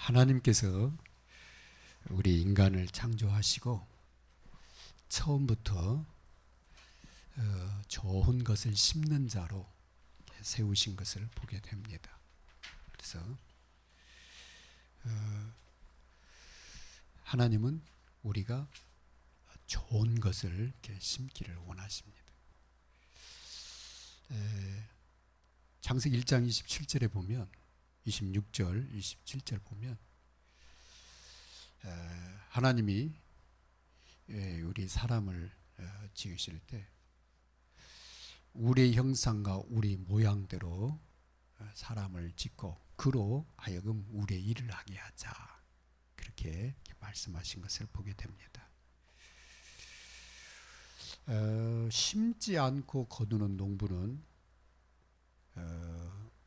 하나님께서 우리 인간을 창조하시고 처음부터 좋은 것을 심는 자로 세우신 것을 보게 됩니다. 그래서 하나님은 우리가 좋은 것을 이렇게 심기를 원하십니다. 창세기 1장 27절에 보면 26절, 27절 보면 하나님이 우리 사람을 지으실 때 우리의 형상과 우리 모양대로 사람을 짓고 그로 하여금 우리의 일을 하게 하자, 그렇게 말씀하신 것을 보게 됩니다. 심지 않고 거두는 농부는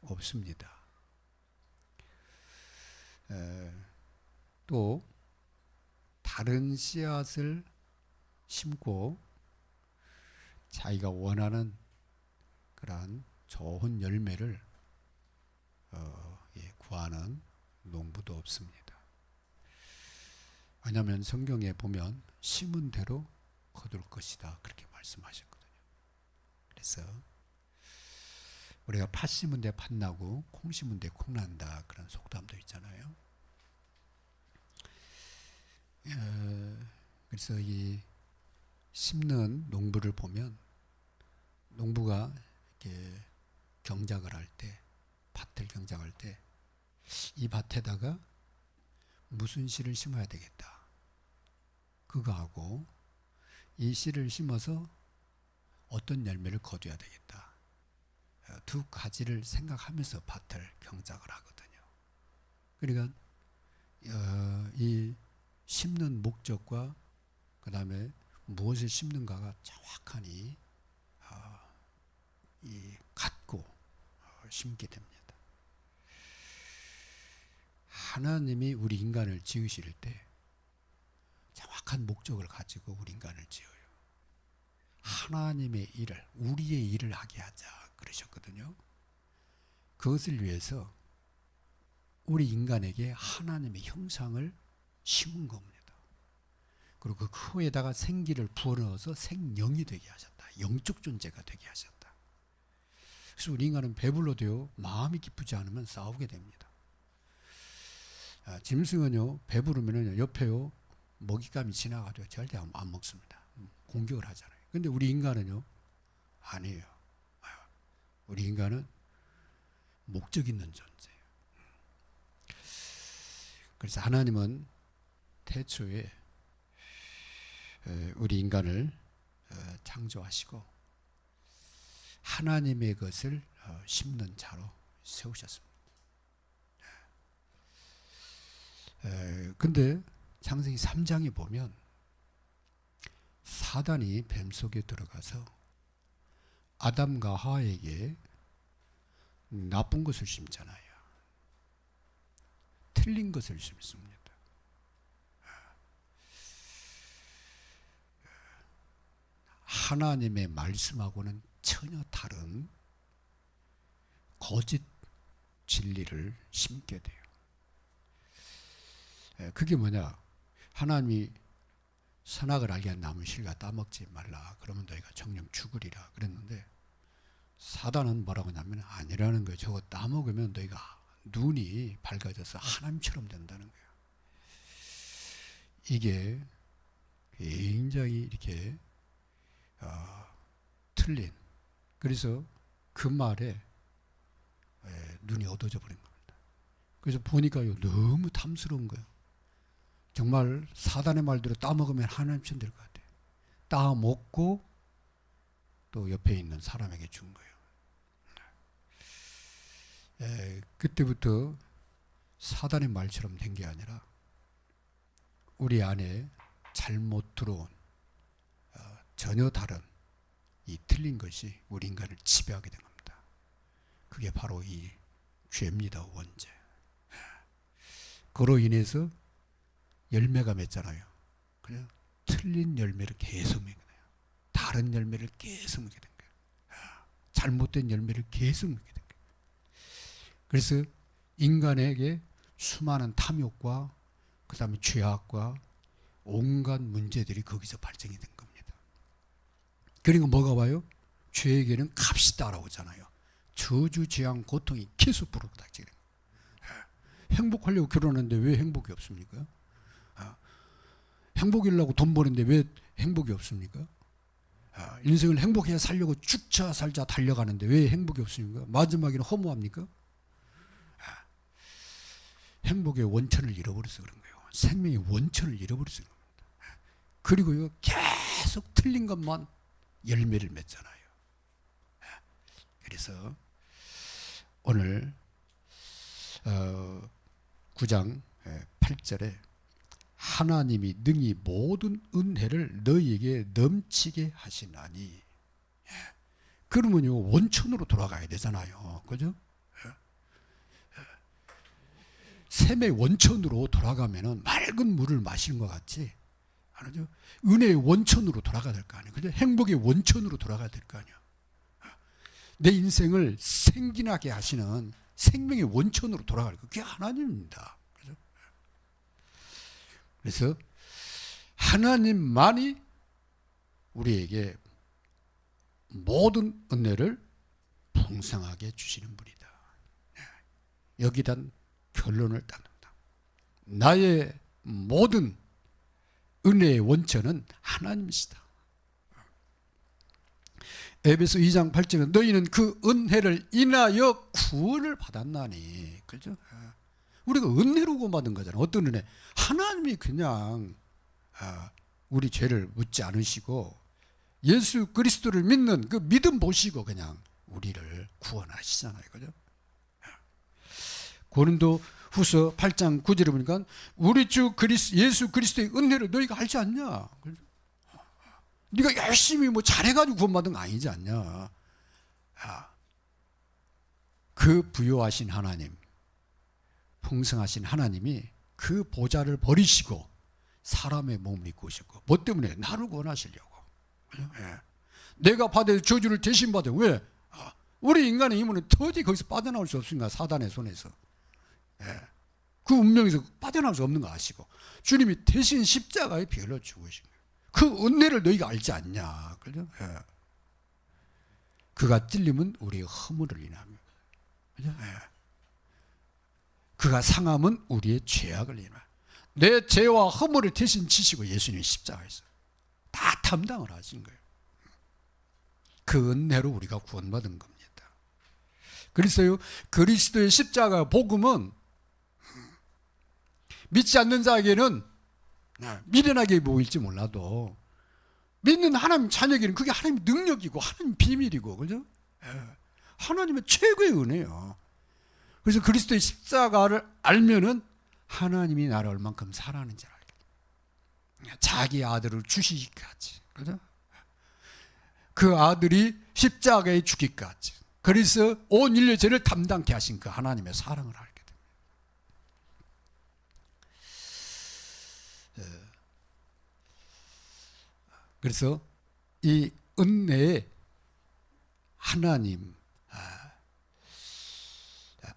없습니다. 또 다른 씨앗을 심고 자기가 원하는 그러한 좋은 열매를 구하는 농부도 없습니다. 왜냐하면 성경에 보면 심은 대로 거둘 것이다, 그렇게 말씀하셨거든요. 그래서 우리가 팥 심은 데 팥 나고 콩 심은 데 콩 난다, 그런 속담도 있잖아요. 그래서 이 심는 농부를 보면 농부가 이렇게 경작을 할 때, 밭을 경작할 때 이 밭에다가 무슨 씨를 심어야 되겠다, 그거하고 이 씨를 심어서 어떤 열매를 거둬야 되겠다, 두 가지를 생각하면서 밭을 경작을 하거든요. 그러니까 이 심는 목적과 그 다음에 무엇을 심는가가 정확하니 갖고 심게 됩니다. 하나님이 우리 인간을 지으실 때 정확한 목적을 가지고 우리 인간을 지어요. 하나님의 일을, 우리의 일을 하게 하자, 그러셨거든요. 그것을 위해서 우리 인간에게 하나님의 형상을 심은 겁니다. 그리고 그 코에다가 생기를 부어넣어서 생명이 되게 하셨다. 영적 존재가 되게 하셨다. 그래서 우리 인간은 배불러도요, 마음이 기쁘지 않으면 싸우게 됩니다. 짐승은요, 배부르면은 옆에요 먹잇감이 지나가도 절대 안 먹습니다. 공격을 하잖아요. 근데 우리 인간은요, 아니에요. 우리 인간은 목적 있는 존재예요. 그래서 하나님은 태초에 우리 인간을 창조하시고 하나님의 것을 심는 자로 세우셨습니다. 근데 창세기 3장에 보면 사단이 뱀 속에 들어가서 아담과 하와에게 나쁜 것을 심잖아요. 틀린 것을 심습니다. 하나님의 말씀하고는 전혀 다른 거짓 진리를 심게 돼요. 그게 뭐냐? 하나님이 선악을 알게 한 나무 실과 따먹지 말라, 그러면 너희가 정령 죽으리라 그랬는데 사단은 뭐라고 하냐면 아니라는 거예요. 저거 따먹으면 너희가 눈이 밝아져서 하나님처럼 된다는 거예요. 이게 굉장히 이렇게 틀린, 그래서 그 말에 눈이 어두워져 버린 겁니다. 그래서 보니까요, 너무 탐스러운 거예요. 정말 사단의 말대로 따먹으면 하나님처럼 될 것 같아요. 따먹고 또 옆에 있는 사람에게 준 거예요. 그때부터 사단의 말처럼 된 게 아니라 우리 안에 잘못 들어온 전혀 다른 이 틀린 것이 우리 인간을 지배하게 된 겁니다. 그게 바로 이 죄입니다, 원죄. 그로 인해서 열매가 맺잖아요. 그냥 틀린 열매를 계속 먹게 돼요. 다른 열매를 계속 먹게 된 거예요. 잘못된 열매를 계속 먹게 된 거예요. 그래서 인간에게 수많은 탐욕과 그 다음에 죄악과 온갖 문제들이 거기서 발생이 된 겁니다. 그러니까 뭐가 와요? 죄에게는 값이 따라오잖아요. 저주, 재앙, 고통이 계속 불어닥치는 거예요. 행복하려고 결혼하는데 왜 행복이 없습니까? 행복이려고 돈 버는데 왜 행복이 없습니까? 인생을 행복해 살려고 죽자 살자 달려가는데 왜 행복이 없습니까? 마지막에는 허무합니까? 행복의 원천을 잃어버려서 그런 거예요. 생명의 원천을 잃어버려서 그런 겁니다. 그리고요, 계속 틀린 것만 열매를 맺잖아요. 그래서 오늘 9장 8절에 하나님이 능히 모든 은혜를 너희에게 넘치게 하시나니, 그러면요 원천으로 돌아가야 되잖아요. 그죠? 샘의 원천으로 돌아가면은 맑은 물을 마시는 것 같지 않죠? 은혜의 원천으로 돌아가야 될 거 아니에요. 그죠? 행복의 원천으로 돌아가야 될 거 아니에요. 내 인생을 생기나게 하시는 생명의 원천으로 돌아갈 거, 그게 하나님입니다. 그죠? 그래서 하나님만이 우리에게 모든 은혜를 풍성하게 주시는 분이다. 여기다 결론을 따는다. 나의 모든 은혜의 원천은 하나님이시다. 에베소 2장 8절에 너희는 그 은혜를 인하여 구원을 받았나니. 그죠? 우리가 은혜로 구원받은 거잖아. 어떤 은혜? 하나님이 그냥 우리 죄를 묻지 않으시고 예수 그리스도를 믿는 그 믿음 보시고 그냥 우리를 구원하시잖아요. 그죠? 고린도 후서 8장 9절에 보니까 우리 주 예수 그리스도의 은혜를 너희가 알지 않냐? 그죠? 네가 열심히 뭐 잘해가지고 구원받은 거 아니지 않냐? 그 부요하신 하나님, 풍성하신 하나님이 그 보좌를 버리시고 사람의 몸을 입고 오셨고, 뭐 때문에? 나를 구원하시려고. 내가 받을 저주를 대신 받아. 왜? 우리 인간의 힘은 도저히 거기서 빠져나올 수 없으니까, 사단의 손에서. 그 운명에서 빠져나올 수 없는 거 아시고 주님이 대신 십자가에 피 흘려 죽으신 거예요. 그 은혜를 너희가 알지 않냐? 그죠? 그가 찔림은 우리의 허물을 인합니다. 그죠? 그가 상함은 우리의 죄악을 인합니다. 내 죄와 허물을 대신 지시고 예수님이 십자가에서 다 담당을 하신 거예요. 그 은혜로 우리가 구원받은 겁니다. 그래서요, 그리스도의 십자가 복음은 믿지 않는 자에게는 미련하게 보일지 몰라도 믿는 하나님 자녀에게는 그게 하나님의 능력이고 하나님의 비밀이고, 그죠? 하나님의 최고의 은혜예요. 그래서 그리스도의 십자가를 알면은 하나님이 나를 얼만큼 사랑하는지 알게. 자기 아들을 주시기까지, 그죠? 그 아들이 십자가에 죽기까지. 그래서 온 인류의 죄를 담당케 하신 그 하나님의 사랑을 알게. 그래서 이 은혜에 하나님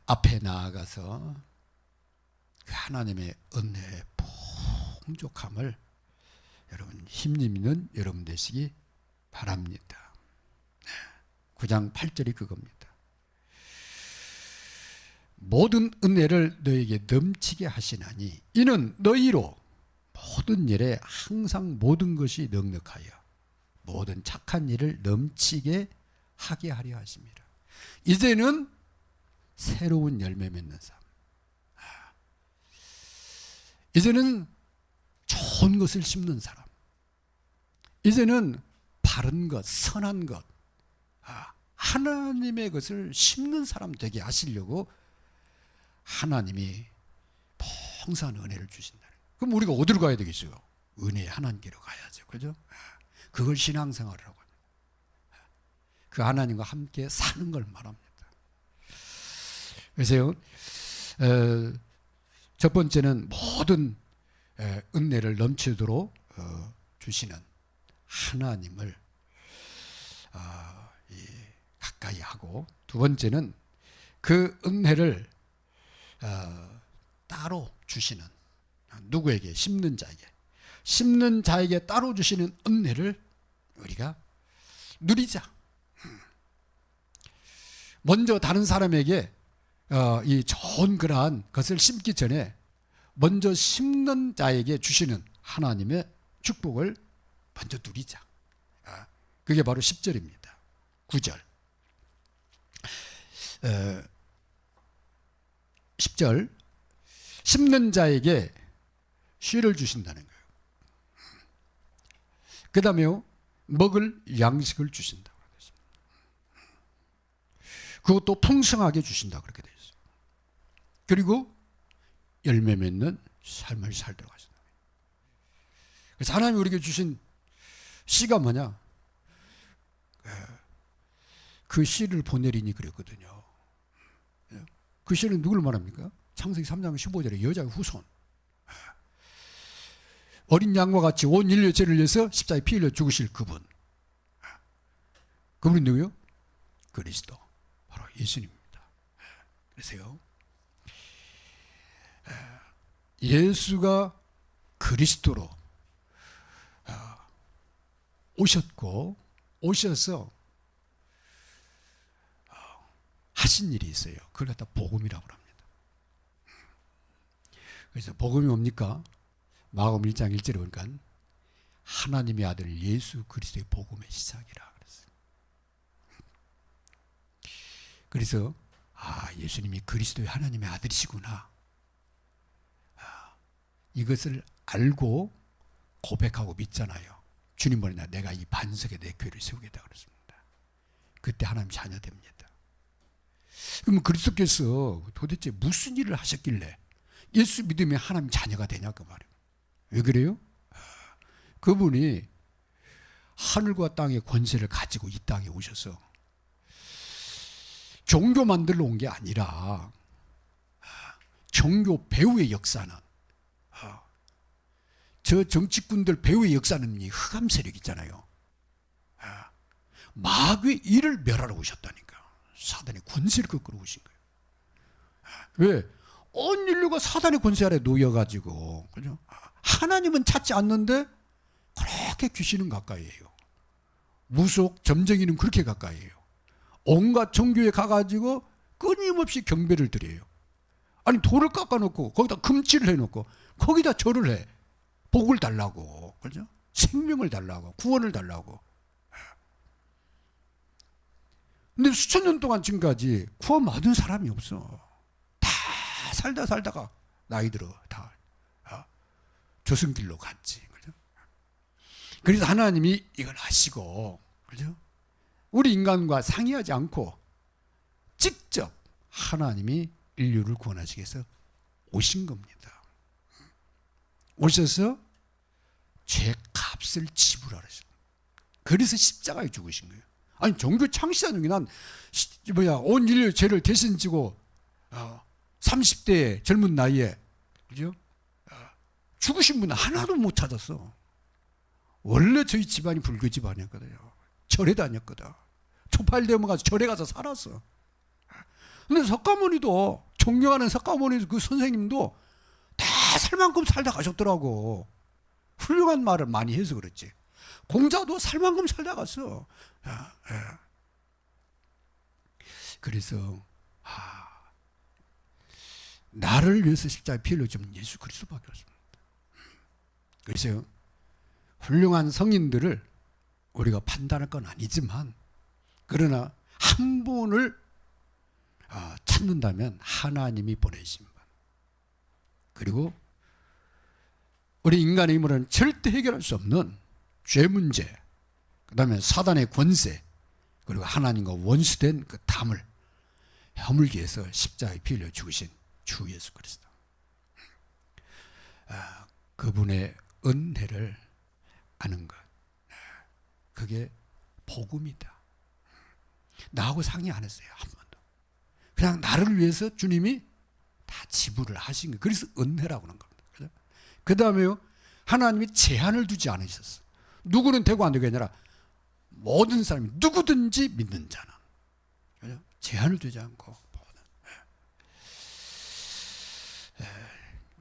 앞에 나아가서 그 하나님의 은혜의 풍족함을 여러분 힘입는 여러분 되시기 바랍니다. 9장 8절이 그겁니다. 모든 은혜를 너에게 넘치게 하시나니 이는 너희로 모든 일에 항상 모든 것이 넉넉하여 모든 착한 일을 넘치게 하게 하려 하십니다. 이제는 새로운 열매 맺는 삶, 이제는 좋은 것을 심는 사람, 이제는 바른 것, 선한 것, 하나님의 것을 심는 사람 되게 하시려고 하나님이 풍성한 은혜를 주신다. 그럼 우리가 어디로 가야 되겠어요? 은혜의 하나님께로 가야죠. 그죠? 그걸 신앙생활이라고 합니다. 그 하나님과 함께 사는 걸 말합니다. 그래서 첫 번째는 모든 은혜를 넘치도록 주시는 하나님을 가까이 하고, 두 번째는 그 은혜를 따로 주시는, 누구에게? 심는 자에게. 심는 자에게 따로 주시는 은혜를 우리가 누리자. 먼저 다른 사람에게 이 좋은 그러한 것을 심기 전에 먼저 심는 자에게 주시는 하나님의 축복을 먼저 누리자. 그게 바로 10절입니다. 9절. 10절. 심는 자에게 씨를 주신다는 거예요. 그 다음에 먹을 양식을 주신다. 그것도 풍성하게 주신다. 그렇게 되어 있어요. 그리고 열매 맺는 삶을 살도록 하신다. 그래서 하나님이 우리에게 주신 씨가 뭐냐? 그 씨를 보내리니 그랬거든요. 그 씨는 누굴 말합니까? 창세기 3장 15절에 여자의 후손. 어린 양과 같이 온 인류의 죄를 위해서 십자가에 피 흘려 죽으실 그분. 그분이 누구요? 그리스도. 바로 예수님입니다. 그래서요, 예수가 그리스도로 오셨고, 오셔서 하신 일이 있어요. 그걸 갖다 복음이라고 합니다. 그래서 복음이 뭡니까? 마가복음 1장 1절에 보니까 하나님의 아들 예수 그리스도의 복음의 시작이라 그랬어요. 그래서 예수님이 그리스도의 하나님의 아들이시구나. 이것을 알고 고백하고 믿잖아요. 주님 보내나 내가 이 반석에 내 교회를 세우겠다 그랬습니다. 그때 하나님 자녀 됩니다. 그러면 그리스도께서 도대체 무슨 일을 하셨길래 예수 믿으면 하나님 자녀가 되냐 그 말이에요. 왜 그래요? 그분이 하늘과 땅의 권세를 가지고 이 땅에 오셔서 종교 만들러 온 게 아니라 종교 배후의 역사는, 저 정치꾼들 배후의 역사는 이 흑암 세력 있잖아요. 마귀의 일을 멸하러 오셨다니까. 사단의 권세를 거꾸로 오신 거예요. 왜? 온 인류가 사단의 권세 아래 놓여가지고, 그죠? 하나님은 찾지 않는데 그렇게 귀신은 가까이에요. 무속 점쟁이는 그렇게 가까이에요. 온갖 종교에 가가지고 끊임없이 경배를 드려요. 아니 돌을 깎아놓고 거기다 금치를 해놓고 거기다 절을 해. 복을 달라고, 그죠? 생명을 달라고, 구원을 달라고. 근데 수천 년 동안 지금까지 구원 받은 사람이 없어. 다 살다가 나이 들어 다 조승길로 갔지, 그죠? 그래서 하나님이 이걸 하시고, 그죠? 우리 인간과 상의하지 않고 직접 하나님이 인류를 구원하시기 위해서 오신 겁니다. 오셔서 죄 값을 지불하셨어요. 그래서 십자가에 죽으신 거예요. 아니 종교 창시자 중에 온 인류의 죄를 대신 지고 30대 젊은 나이에, 그죠? 죽으신 분은 하나도 못 찾았어. 원래 저희 집안이 불교 집안이었거든요. 절에 다녔거든. 초팔대만 가서 절에 가서 살았어. 근데 석가모니도, 존경하는 석가모니 그 선생님도 다 살 만큼 살다 가셨더라고. 훌륭한 말을 많이 해서 그렇지. 공자도 살 만큼 살다 갔어. 그래서 나를 위해서 십자가에 피 흘려주면 예수 그리스도밖에 없습니다. 그래서 훌륭한 성인들을 우리가 판단할 건 아니지만, 그러나 한 분을 찾는다면 하나님이 보내신 분, 그리고 우리 인간의 힘으로는 절대 해결할 수 없는 죄 문제, 그 다음에 사단의 권세, 그리고 하나님과 원수된 그 담을 허물기 위해서 십자가에 피 흘려 죽으신 주 예수 그리스도, 그분의 은혜를 아는 것, 그게 복음이다. 나하고 상의 안 했어요. 한 번도. 그냥 나를 위해서 주님이 다 지불을 하신 거예요. 그래서 은혜라고 하는 겁니다. 그 다음에요, 하나님이 제한을 두지 않으셨어. 누구는 되고 안 되고 아니라 모든 사람이 누구든지 믿는 자는, 그죠? 제한을 두지 않고.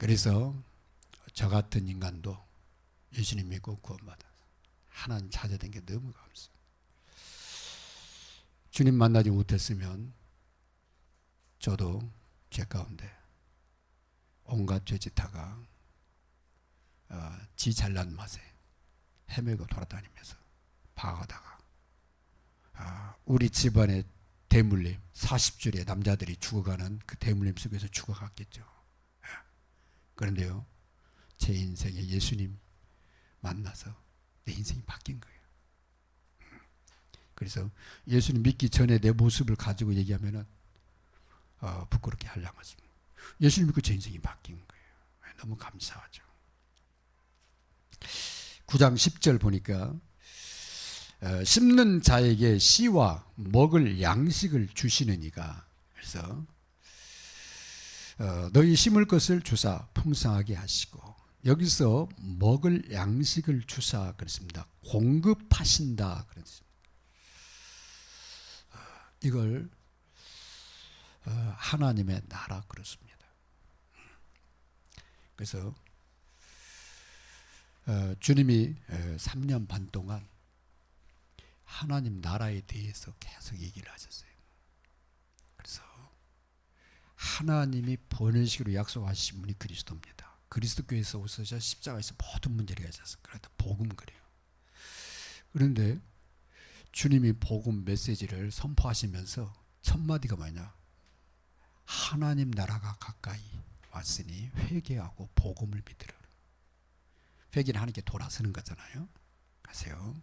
그래서 저 같은 인간도 예수님 믿고 구원받아 하나님 찾아낸 게 너무 감사해요. 주님 만나지 못했으면 저도 제 가운데 온갖 죄짓다가 지 잘난 맛에 헤매고 돌아다니면서 방황하다가 우리 집안의 대물림 40줄의 남자들이 죽어가는 그 대물림 속에서 죽어갔겠죠. 그런데요, 제 인생에 예수님 만나서 내 인생이 바뀐 거예요. 그래서 예수님 믿기 전에 내 모습을 가지고 얘기하면은 부끄럽게 하려고 하십니다. 예수님 믿고 제 인생이 바뀐 거예요. 너무 감사하죠. 9장 10절 보니까 심는 자에게 씨와 먹을 양식을 주시는 이가, 그래서 너희 심을 것을 주사 풍성하게 하시고, 여기서 먹을 양식을 주사 그랬습니다. 공급하신다 그랬습니다. 이걸 하나님의 나라 그렇습니다. 그래서 주님이 3년 반 동안 하나님 나라에 대해서 계속 얘기를 하셨어요. 그래서 하나님이 번외식으로 약속하신 분이 그리스도입니다. 그리스도교에서 오셔서 십자가에서 모든 문제를 해결하셨어요. 그래도 복음 그래요. 그런데 주님이 복음 메시지를 선포하시면서 첫 마디가 뭐냐? 하나님 나라가 가까이 왔으니 회개하고 복음을 믿으라. 회개는 하나님께 돌아서는 거잖아요. 가세요.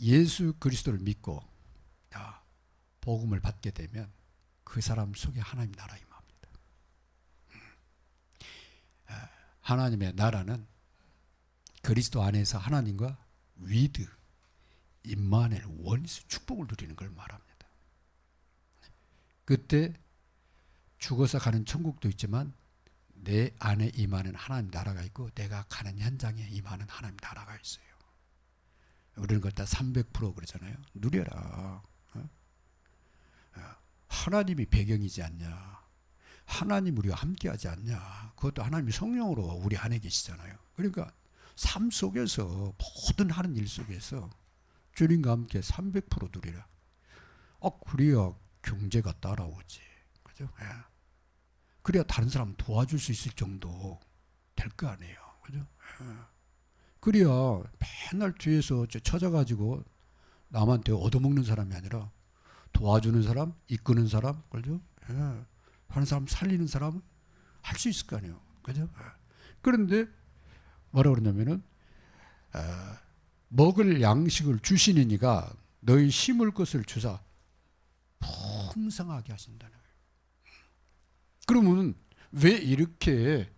예수 그리스도를 믿고 복음을 받게 되면 그 사람 속에 하나님 나라 임합니다. 하나님의 나라는 그리스도 안에서 하나님과 위드 임마누엘 원수 축복을 누리는 걸 말합니다. 그때 죽어서 가는 천국도 있지만 내 안에 임하는 하나님 나라가 있고 내가 가는 현장에 임하는 하나님 나라가 있어요. 우리는 그걸 다 300% 그러잖아요. 누려라. 하나님이 배경이지 않냐. 하나님 우리와 함께하지 않냐. 그것도 하나님이 성령으로 우리 안에 계시잖아요. 그러니까 삶 속에서 모든 하는 일 속에서 주님과 함께 300% 누리라. 그래야 경제가 따라오지. 그죠? 그래야 다른 사람 도와줄 수 있을 정도 될 거 아니에요. 그죠? 그래야 맨날 뒤에서 쳐져가지고 남한테 얻어먹는 사람이 아니라 도와주는 사람, 이끄는 사람, 그죠? 하는 사람 살리는 사람은 할 수 있을 거 아니에요. 그죠? 그런데 뭐라 그러냐면은 먹을 양식을 주시는 이가 너희 심을 것을 주사 풍성하게 하신다는 거예요. 그러면 왜 이렇게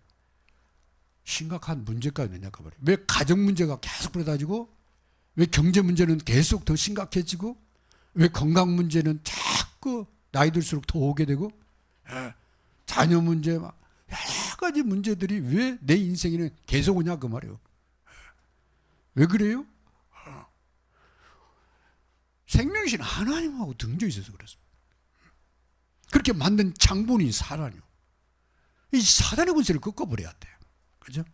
심각한 문제가 있느냐가 말이에요. 왜 가정 문제가 계속 벌어지고, 왜 경제 문제는 계속 더 심각해지고, 왜 건강 문제는 자꾸 나이 들수록 더 오게 되고, 자녀 문제 막 여러 가지 문제들이 왜 내 인생에는 계속 오냐 그 말이에요. 왜 그래요? 생명이신 하나님하고 등져 있어서 그렇습니다. 그렇게 만든 장본이 사단이요. 이 사단의 권세를 꺾어버려야 돼요. 그죠?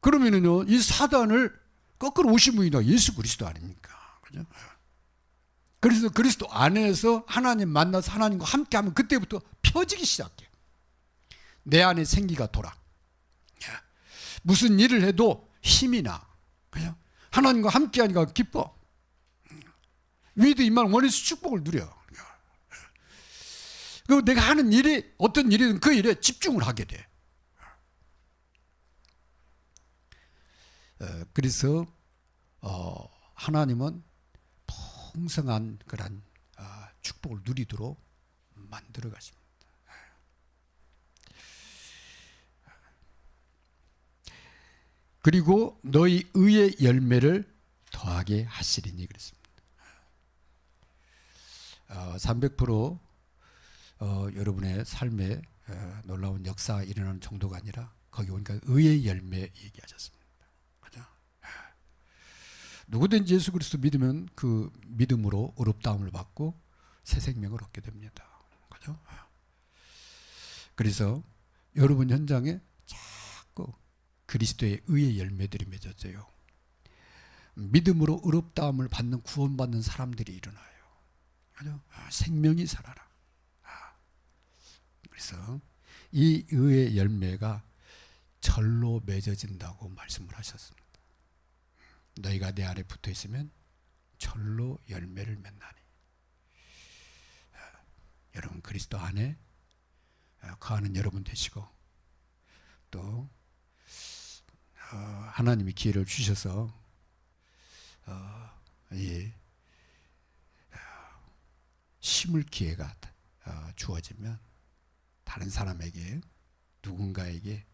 그러면은요, 이 사단을 꺾으러 오신 분이 예수 그리스도 아닙니까? 그죠? 그래서 그리스도 안에서 하나님 만나서 하나님과 함께 하면 그때부터 펴지기 시작해요. 내 안에 생기가 돌아. 무슨 일을 해도 힘이 나. 그죠? 하나님과 함께 하니까 기뻐. 위도 임만 원해서 축복을 누려. 그리고 내가 하는 일이 어떤 일이든 그 일에 집중을 하게 돼. 그래서 하나님은 풍성한 그런 축복을 누리도록 만들어 가십니다. 그리고 너희 의의 열매를 더하게 하시리니 그랬습니다. 300% 여러분의 삶에 놀라운 역사가 일어나는 정도가 아니라 거기 오니까 의의 열매 얘기하셨습니다. 그죠? 누구든지 예수 그리스도 믿으면 그 믿음으로 의롭다함을 받고 새 생명을 얻게 됩니다. 그죠? 그래서 여러분 현장에 자꾸 그리스도의 의의 열매들이 맺어져요. 믿음으로 의롭다함을 받는 구원받는 사람들이 일어나요. 그죠? 생명이 살아라. 그래서 이 의의 열매가 절로 맺어진다고 말씀을 하셨습니다. 너희가 내 안에 붙어 있으면 절로 열매를 맺나니. 여러분 그리스도 안에 거하는 여러분 되시고 또 하나님이 기회를 주셔서 심을 기회가 주어지면 다른 사람에게 누군가에게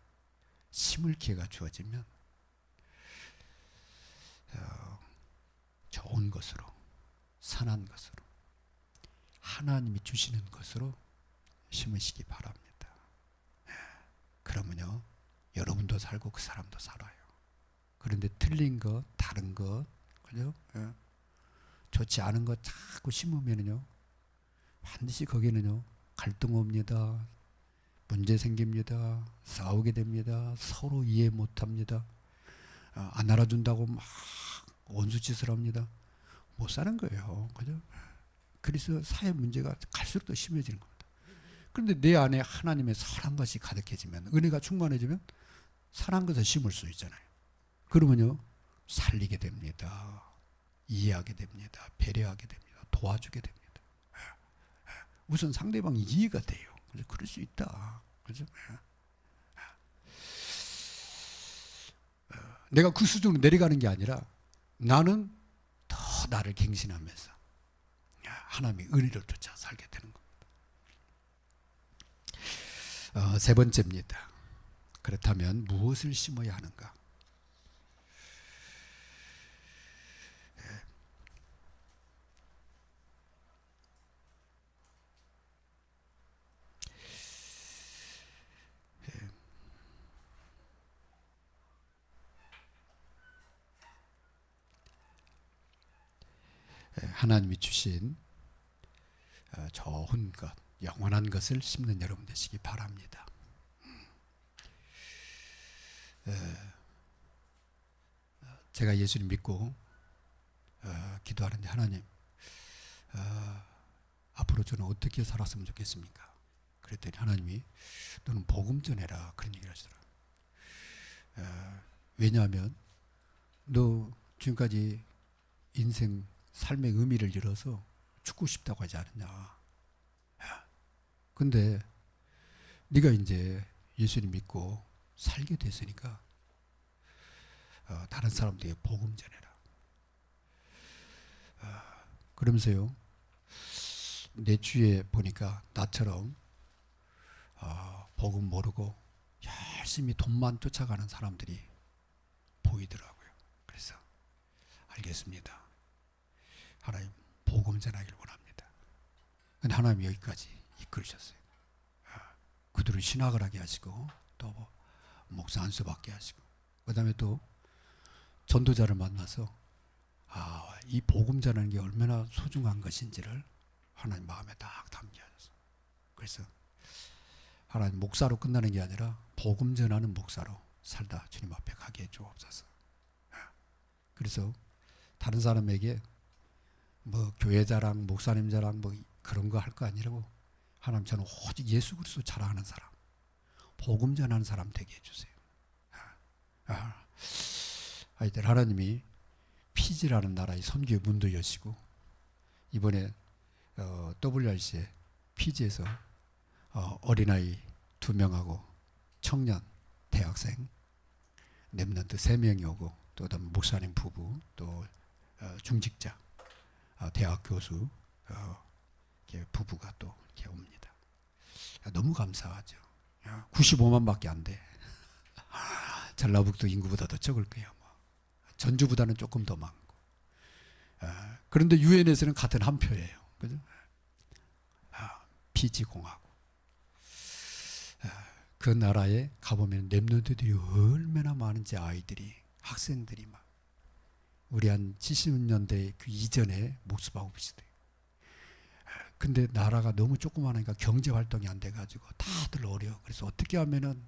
심을 기회가 주어지면 좋은 것으로 선한 것으로 하나님이 주시는 것으로 심으시기 바랍니다. 그러면요 여러분도 살고 그 사람도 살아요. 그런데 틀린 것 다른 것 그죠? 좋지 않은 것 자꾸 심으면요 반드시 거기는요 갈등 옵니다. 문제 생깁니다. 싸우게 됩니다. 서로 이해 못합니다. 안 알아준다고 막 원수짓을 합니다. 못 사는 거예요. 그죠? 그래서 사회 문제가 갈수록 더 심해지는 겁니다. 그런데 내 안에 하나님의 선한 것이 가득해지면 은혜가 충만해지면 선한 것을 심을 수 있잖아요. 그러면요 살리게 됩니다. 이해하게 됩니다. 배려하게 됩니다. 도와주게 됩니다. 우선 상대방이 이해가 돼요. 그래서 그럴 수 있다. 그죠? 내가 그 수준으로 내려가는 게 아니라 나는 더 나를 갱신하면서 하나님의 은혜를 쫓아 살게 되는 겁니다. 세 번째입니다. 그렇다면 무엇을 심어야 하는가? 하나님이 주신 좋은 것, 영원한 것을 심는 여러분 되시기 바랍니다. 제가 예수님 믿고 기도하는데 하나님 앞으로 저는 어떻게 살았으면 좋겠습니까? 그랬더니 하나님이 너는 복음 전해라 그런 얘기를 하시더라고요. 왜냐하면 너 지금까지 인생 삶의 의미를 잃어서 죽고 싶다고 하지 않았냐. 근데 네가 이제 예수님 믿고 살게 됐으니까 다른 사람들에게 복음 전해라. 그러면서요 내 주위에 보니까 나처럼 복음 모르고 열심히 돈만 쫓아가는 사람들이 보이더라고요. 그래서 알겠습니다. 하나님 복음 전하기를 원합니다. 근데 하나님이 여기까지 이끌으셨어요. 그들을 신학을 하게 하시고 또 목사 안수 받게 하시고 그 다음에 또 전도자를 만나서 이 복음 전하는 게 얼마나 소중한 것인지를 하나님 마음에 딱 담게 하셨어요. 그래서 하나님 목사로 끝나는 게 아니라 복음 전하는 목사로 살다 주님 앞에 가게 해주옵소서. 그래서 다른 사람에게 뭐 교회 자랑, 목사님 자랑 뭐 그런 거 할 거 아니라고 하나님 저는 오직 예수 그리스도 자랑하는 사람, 복음 전하는 사람 되게 해주세요. 하여튼 하나님이 피지라는 나라의 선교의 문도 여시고 이번에 WRC에 피지에서 어린아이 2명하고 청년, 대학생, 랩런트 3명이 오고 또 그다음 목사님 부부 또 중직자, 대학 교수 부부가 또 이렇게 옵니다. 너무 감사하죠. 95만밖에 안 돼. 전라북도 인구보다 더 적을 거야. 전주보다는 조금 더 많고. 그런데 유엔에서는 같은 한 표예요. 그죠? 피지공화국. 그 나라에 가보면 랩런트들이 얼마나 많은지 아이들이 학생들이 막 우리 한 70년대 그 이전에 모습하고 비슷해요. 근데 나라가 너무 조그마하니까 경제 활동이 안 돼가지고 다들 어려워. 그래서 어떻게 하면은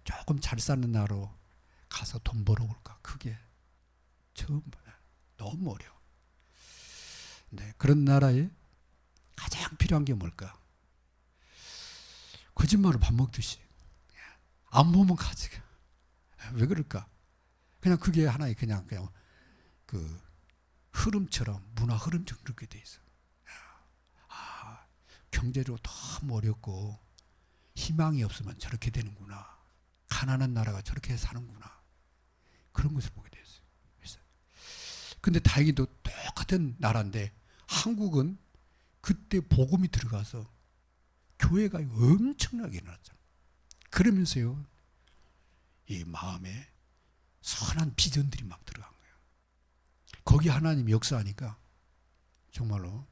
조금 잘 사는 나라로 가서 돈 벌어올까? 그게 처음 너무 어려워. 네, 그런 나라에 가장 필요한 게 뭘까? 거짓말을 밥 먹듯이 안 보면 가지가. 왜 그럴까? 그냥 그게 하나의 그냥 그 흐름처럼, 문화 흐름처럼 그렇게 돼 있어. 아, 경제로 너무 어렵고 희망이 없으면 저렇게 되는구나. 가난한 나라가 저렇게 사는구나. 그런 것을 보게 됐어요. 그래서 근데 다행히도 똑같은 나라인데 한국은 그때 복음이 들어가서 교회가 엄청나게 일어났잖아요. 그러면서요, 이 마음에 선한 비전들이 막 들어간 거예요. 거기 하나님이 역사하니까 정말로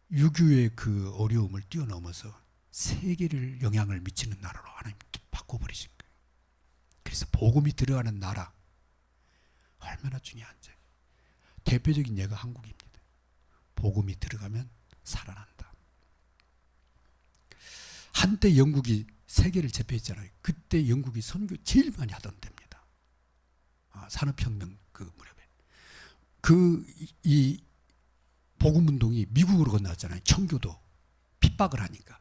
유교의 그 어려움을 뛰어넘어서 세계를 영향을 미치는 나라로 하나님 바꿔버리신 거예요. 그래서 복음이 들어가는 나라 얼마나 중요한지. 대표적인 예가 한국입니다. 복음이 들어가면 살아난다. 한때 영국이 세계를 제패했잖아요. 그때 영국이 선교 제일 많이 하던 데입니다. 산업혁명 그 무렵에. 이 복음운동이 미국으로 건너왔잖아요. 청교도 핍박을 하니까.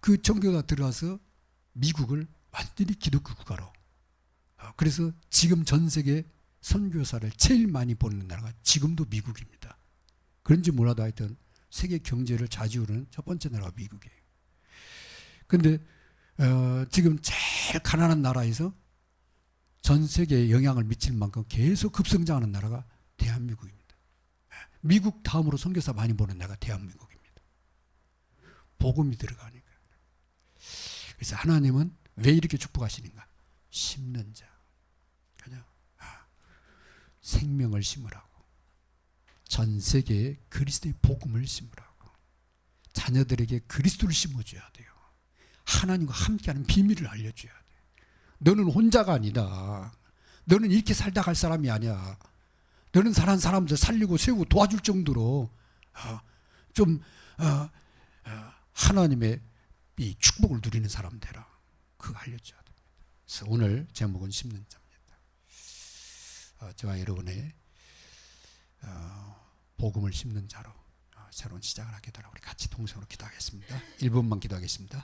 그 청교도가 들어와서 미국을 완전히 기독교 국가로. 그래서 지금 전 세계 선교사를 제일 많이 보내는 나라가 지금도 미국입니다. 그런지 몰라도 하여튼 세계 경제를 좌지우는 첫 번째 나라가 미국이에요. 근데 지금 제일 가난한 나라에서 전 세계에 영향을 미칠 만큼 계속 급성장하는 나라가 대한민국입니다. 미국 다음으로 선교사 많이 보는 나라가 대한민국입니다. 복음이 들어가니까. 그래서 하나님은 왜 이렇게 축복하시는가? 심는 자. 그냥 생명을 심으라고. 전 세계에 그리스도의 복음을 심으라고. 자녀들에게 그리스도를 심어줘야 돼요. 하나님과 함께하는 비밀을 알려줘야 돼. 너는 혼자가 아니다. 너는 이렇게 살다 갈 사람이 아니야. 너는 사는 사람들 살리고 세우고 도와줄 정도로 좀 하나님의 이 축복을 누리는 사람 되라. 그거 알려줘야 됩니다. 그래서 오늘 제목은 심는 자입니다. 저와 여러분의 복음을 심는 자로 새로운 시작을 하게 되라. 우리 같이 동성으로 기도하겠습니다. 1분만 기도하겠습니다.